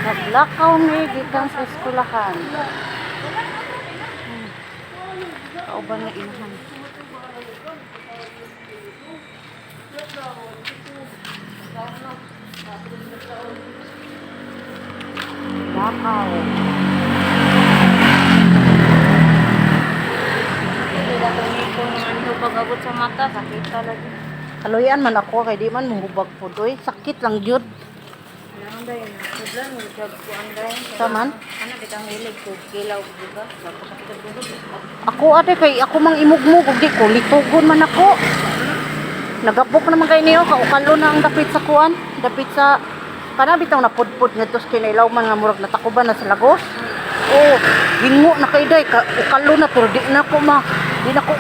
Naglakaw mi gikan sa eskulahan. Kauban nga inahan. Lakaw. Pag-abot sa mata, sakit talaga. Kaluyan man ako kay di man muhubag po doy. Sakit lang jud. Ano ba yun? Tudlan mo, job ko ang dahin. Saman? Ano, bitang hilig ko, gilaw, diba? Napakasakit ko. Ako ate kay ako mang imugmug ug di ko litugon man ako. Nagabok naman kay niyo ka ukalo na ang dapit sa kuan, dapit sa kana bitaw na pudpud ngadto sa kinailaw man nga murag natakuban na sa lagos. Oh, hingo na kay day ka ukalo na pero di na ko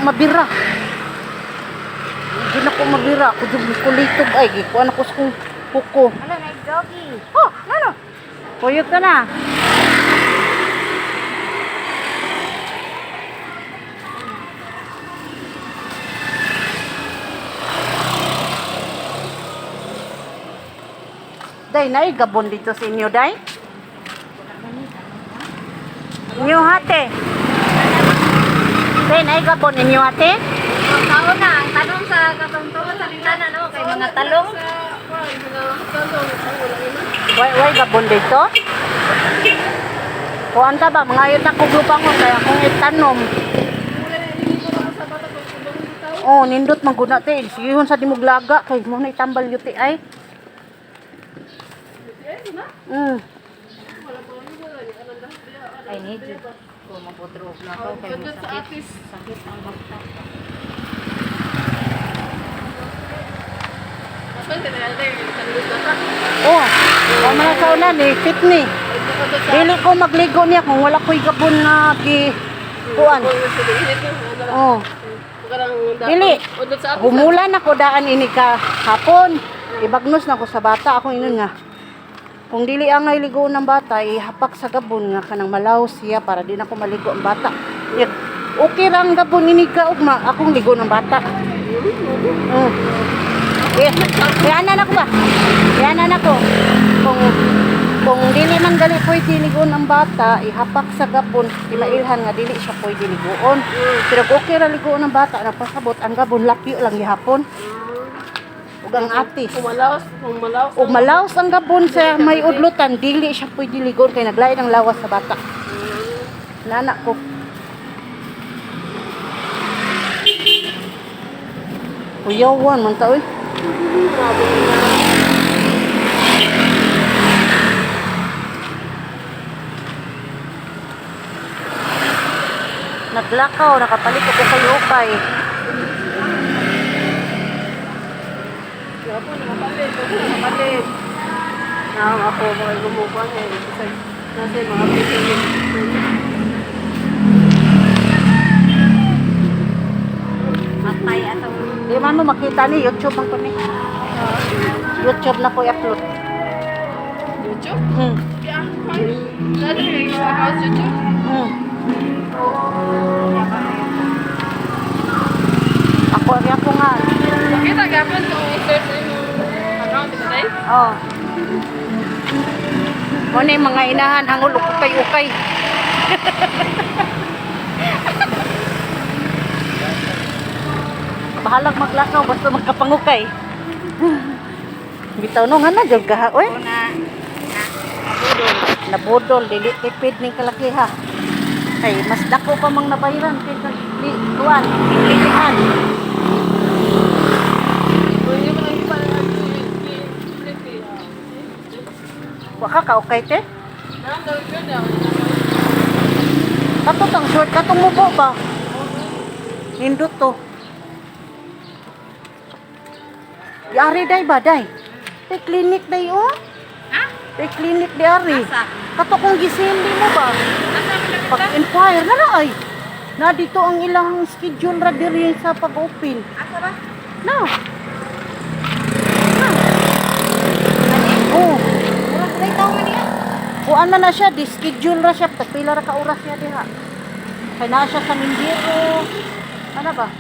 mabira. Di na ko mabira ko jud ko litog ay gikuan ako sa kong kuko. Ano, nag-doggy. Oh, ano? Puyog ka na. Day, naay gabon dito sa inyo, Day? Inyo hate. Day, naay gabon inyo hate? Ang tao na, ang tanong sa katungtungan sa lintana, no? Kay mga talong. Way gabon dito? Kuan ta ba? Mga yun na kuglupangon kaya kung itanom. Oh, nindot maguna te. Sigihon sa dimuglaga kay mo na itambal yuti ay. Ay, need you. Kung mapudrog na ako, kay mga sakit. Sakit ang magta. Oh, wa man sa una ni fit ni. Dili ko magligo niya kung wala ko'y gabon nga kuan. Oh. Dili. Humulan ako daan ini ka hapon. Ibagnos na ko sa bata ako inon nga. Kung dili angay ligo ng bata, ihapak sa gabon nga kanang malaw siya para di na ko maligo ang bata. Yan. Okay ra ang gabon ini ka ugma akong ligo ng bata. Yanan ako ba? Yanan ako. Kung dili man gali pwede ligo ng bata, ihapak sa gabon, imailhan nga dili siya pwede ligoon. Pero okay ra ligoon ng bata, napasabot ang gabon lapyo lang gihapon. Ug ang atis. Ug malaos ang gabon sa may udlutan, dili siya pwede ligoon kay naglain ang lawas sa bata. Nana ko. Kuyawan man ta oy. Naglakaw, nakapalit ako kay Ukay. Kapatid. Ako mga gumukuha niya. Kasi mga pisilin. Matay atong... Di man mo makita ni YouTube ang kuni. YouTube na ko i-upload. YouTube? Hmm. Yeah, fine. Dati kayo sa house YouTube? Ako nga. Kita gapon kung i-search yung account today? Oh. Mo na yung mga inahan hangul ukay-ukay. Bahalag maglakaw basta magkapangukay. Bitaw no nga na jud ka oy. Nabudol dili tipid ning kalakiha. Ay mas dako pa mang nabayaran kay di kuan, pilihan. Wa ka okay te? Kato tang short katong mubo ba? Nindot to. Yari day ba day? Tay clinic day oh. Ha? Tay clinic day ari. Asa? Kato kung gisindi mo ba? Pag-inquire na ay. Na dito ang ilang schedule ra diri sa pag-open. Asa ba? Na. Oh. Murag may tao man niya. Kuan man na siya, di-schedule ra siya. Pila ra ka oras siya diha. Kaya na siya sa Mindiro. Ano ba?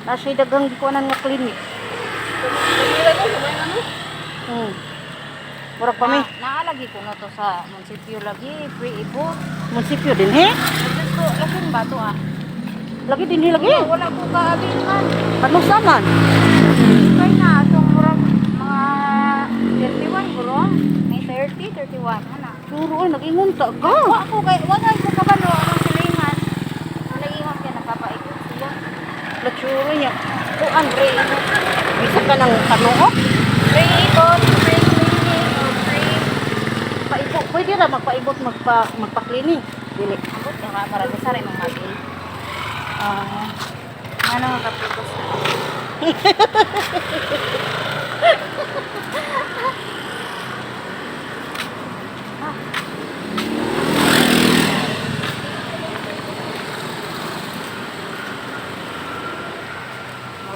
Na siya dagang gikuanan nga clinic. Pumila ko, sabay na no? Murag pa mi. Naala lagi ko na to sa munisipyo lagi, free ibot. Munisipyo din, he? Diyos ko, laking bato ah. Lagi din, he, lagi. Wala ko kaabin man. Ano saman? Kaya na, itong murag mga 31 bro. May 30, 31. Ano? Suro, ay, nag-ingon ta ka. Wala ko kabalo. Anong silingan? Nag-ingon ka, nakapaikot sila. Latsuro niya. Kuan, Ray. Bisa ka ng kanuok? Free ibot, free cleaning, or free Paibot. Pwede na magpaibot, magpa-cleaning. Dili. abot ka ka para sa rin mga mag ano nga kapagos na.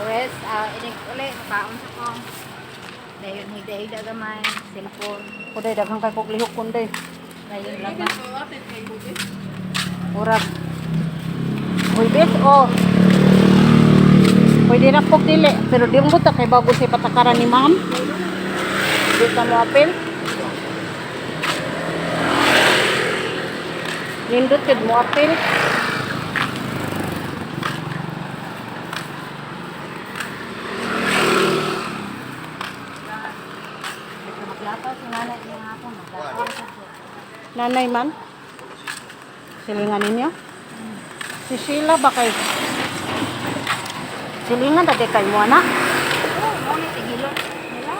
Ores, inig ulit, makaon sa ko. Dahil hida-hida gamay, cellphone, Kuday, daghang kay kog lihok kunday. dahil laban. Murag. Pwede, oh. Pwede na po dili. Pero di mo ta kay bago si patakaran ni ma'am. Di ka mo apel. Nindot yun mo apel. Maglakaw si nanay niya nga ako, maglakaw sa ko. Nanay man. Silingan ninyo. Si Sheila ba kay? Silingan dati kay mo na. Oo, ngunit ihilot nila.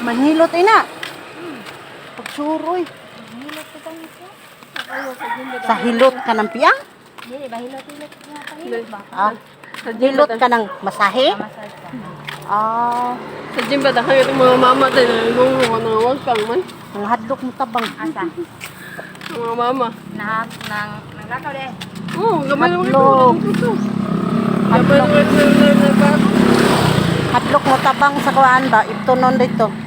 Manhilot ina. Pagsuroy. Hilot ko tayo siya. Sa hilot ka ng piyang? Hindi, ba hilot-hilot niya? Hilot ba? Ah. Hilot ka ng masahe? Mamasal ka. Ah. Sa gym ba dahil yung mga mama din nung wag pang man. Ang hadlok mo tabang. Asa? Ang mga mama. Naglakaw din. Oo, gamay naman Hadlok. ito. Gamay naman ito na Hadlok mo tabang sa kuan ba? Ito non dito. ano.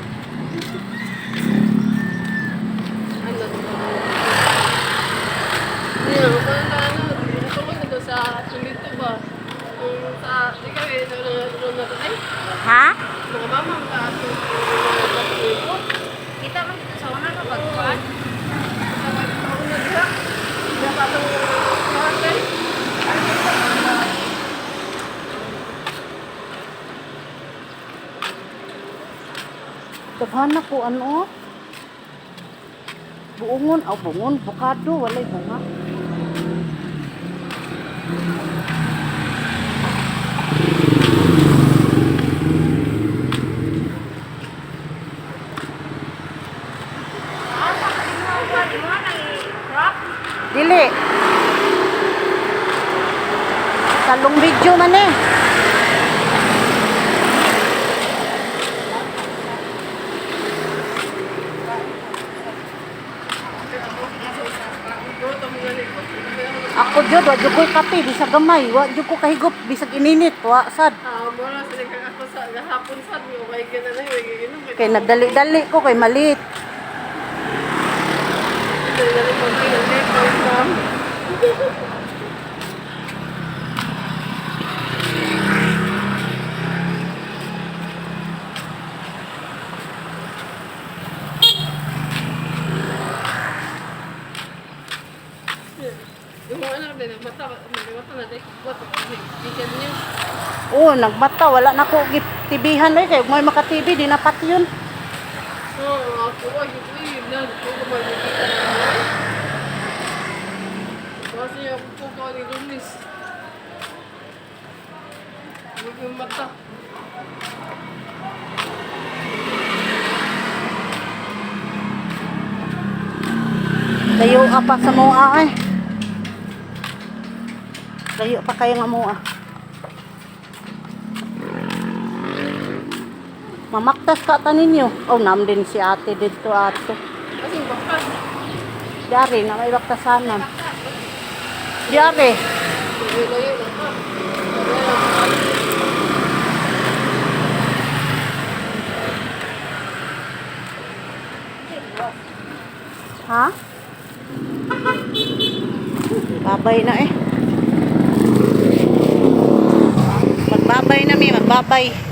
Hindi na, ito ko dito sa dito ba? Sa, di ka eh, doon na tayo. Ha? Mga mama, ang taas yung ito. Kita man dito sa una ka pagkuhan. Ako na diha. Diha pa itong hotel. Daghan na ko ano? Buongon, bungon, bukado, walay bunga. Dili. Talong video man eh. Ako jud wa jud ko'y kape bisag gamay, wa jud ko kahigop bisag ininit, wa sad. Mura sa ako sa gahapon sa mo kay gana na yung Kay nagdali-dali ko kay malit. dali mo pinag yung mga anak din, mata na din. What? Weekend niya. Oo, nagmata wala na ko gitibihan ay kay may maka-TV di na pati yun. Oo, ako ay yun na. Ako makikita na. Kasi ako po ka ni Lumis. Huwag yung mata. Layo pa sa mua ay. Layo pa kayo nga mua. Mamaktas ka ta ninyo. Oh, nam din si ate dito ato. Kasi baka. Diari na may baktasanan. Diari. Layo na pa. Ha? Babay na eh. Magbabay na mi, magbabay.